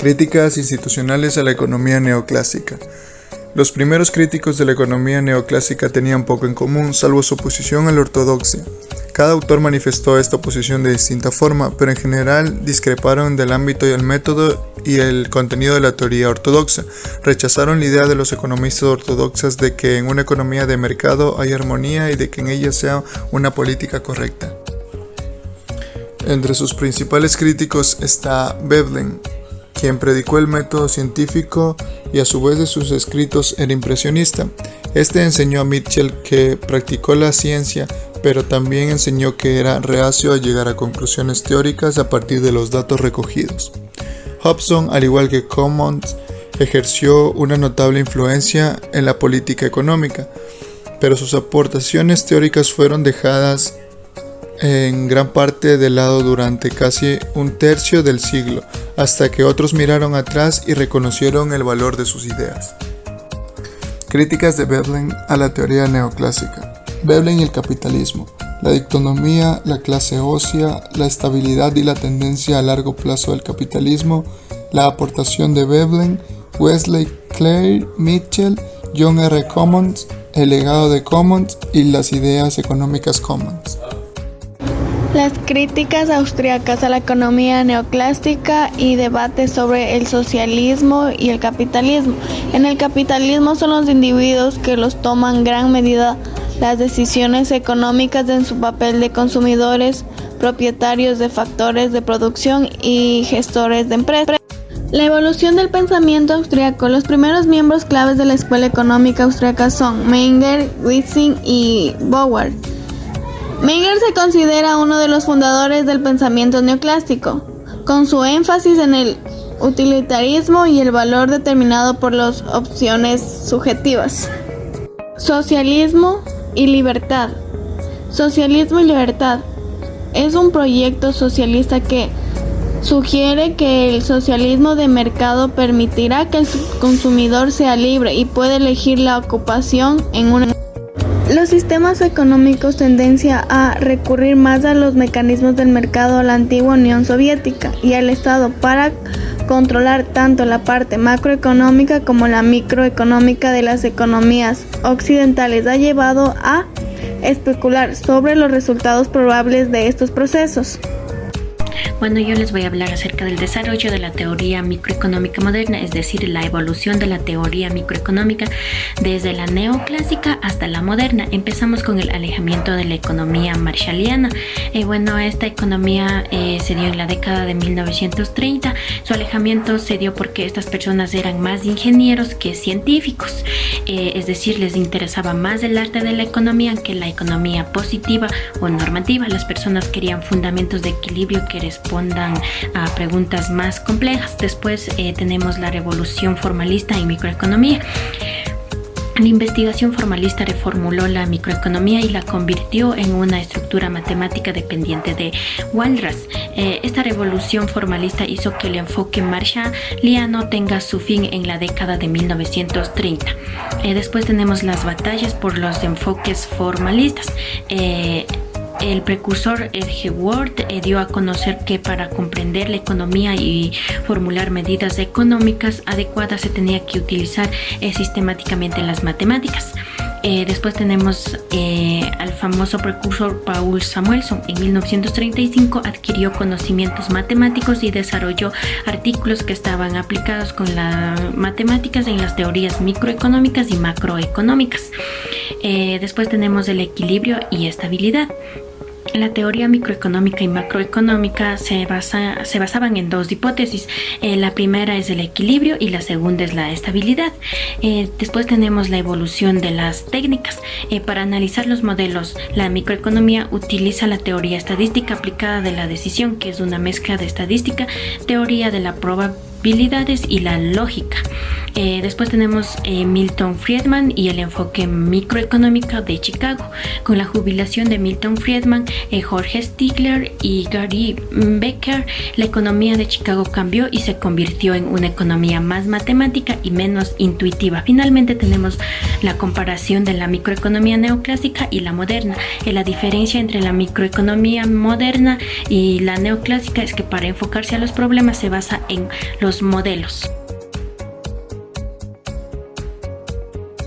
Críticas institucionales a la economía neoclásica. Los primeros críticos de la economía neoclásica tenían poco en común, salvo su oposición a la ortodoxia. Cada autor manifestó esta oposición de distinta forma, pero en general discreparon del ámbito y el método y el contenido de la teoría ortodoxa. Rechazaron la idea de los economistas ortodoxos de que en una economía de mercado hay armonía y de que en ella sea una política correcta. Entre sus principales críticos está Veblen, quien predicó el método científico y a su vez de sus escritos era impresionista. Este enseñó a Mitchell que practicó la ciencia, pero también enseñó que era reacio a llegar a conclusiones teóricas a partir de los datos recogidos. Hobson, al igual que Commons, ejerció una notable influencia en la política económica, pero sus aportaciones teóricas fueron dejadas en gran parte de lado durante casi un tercio del siglo, hasta que otros miraron atrás y reconocieron el valor de sus ideas. Críticas de Veblen a la teoría neoclásica. Veblen y el capitalismo. La dicotomía, la clase ósea, la estabilidad y la tendencia a largo plazo del capitalismo, la aportación de Veblen, Wesley Clare, Mitchell, John R. Commons, el legado de Commons y las ideas económicas Commons. Las críticas austriacas a la economía neoclásica y debates sobre el socialismo y el capitalismo. En el capitalismo son los individuos que los toman en gran medida las decisiones económicas en su papel de consumidores, propietarios de factores de producción y gestores de empresas. La evolución del pensamiento austriaco. Los primeros miembros claves de la escuela económica austriaca son Menger, Wissing y Bauer. Menger se considera uno de los fundadores del pensamiento neoclásico, con su énfasis en el utilitarismo y el valor determinado por las opciones subjetivas. Socialismo y libertad. Socialismo y libertad es un proyecto socialista que sugiere que el socialismo de mercado permitirá que el consumidor sea libre y pueda elegir la ocupación en una. Los sistemas económicos tendencia a recurrir más a los mecanismos del mercado a la antigua Unión Soviética y al Estado para controlar tanto la parte macroeconómica como la microeconómica de las economías occidentales ha llevado a especular sobre los resultados probables de estos procesos. Bueno, yo les voy a hablar acerca del desarrollo de la teoría microeconómica moderna, es decir, la evolución de la teoría microeconómica desde la neoclásica hasta la moderna. Empezamos con el alejamiento de la economía marshalliana. Esta economía se dio en la década de 1930. Su alejamiento se dio porque estas personas eran más ingenieros que científicos, es decir, les interesaba más el arte de la economía que la economía positiva o normativa. Las personas querían fundamentos de equilibrio que respondan a preguntas más complejas. Después tenemos la revolución formalista en microeconomía. La investigación formalista reformuló la microeconomía y la convirtió en una estructura matemática dependiente de Walras. Esta revolución formalista hizo que el enfoque marshalliano tenga su fin en la década de 1930. Después tenemos las batallas por los enfoques formalistas. El precursor Edgeworth dio a conocer que para comprender la economía y formular medidas económicas adecuadas se tenía que utilizar sistemáticamente las matemáticas. Después tenemos al famoso precursor Paul Samuelson. En 1935 adquirió conocimientos matemáticos y desarrolló artículos que estaban aplicados con las matemáticas en las teorías microeconómicas y macroeconómicas. Después tenemos el equilibrio y estabilidad. La teoría microeconómica y macroeconómica se basaban en dos hipótesis. La primera es el equilibrio y la segunda es la estabilidad. Después tenemos la evolución de las técnicas. Para analizar los modelos, la microeconomía utiliza la teoría estadística aplicada de la decisión, que es una mezcla de estadística, teoría de la probabilidades y la lógica. Después tenemos Milton Friedman y el enfoque microeconómico de Chicago. Con la jubilación de Milton Friedman, Jorge Stigler y Gary Becker, la economía de Chicago cambió y se convirtió en una economía más matemática y menos intuitiva. Finalmente tenemos la comparación de la microeconomía neoclásica y la moderna. La diferencia entre la microeconomía moderna y la neoclásica es que para enfocarse a los problemas se basa en los modelos.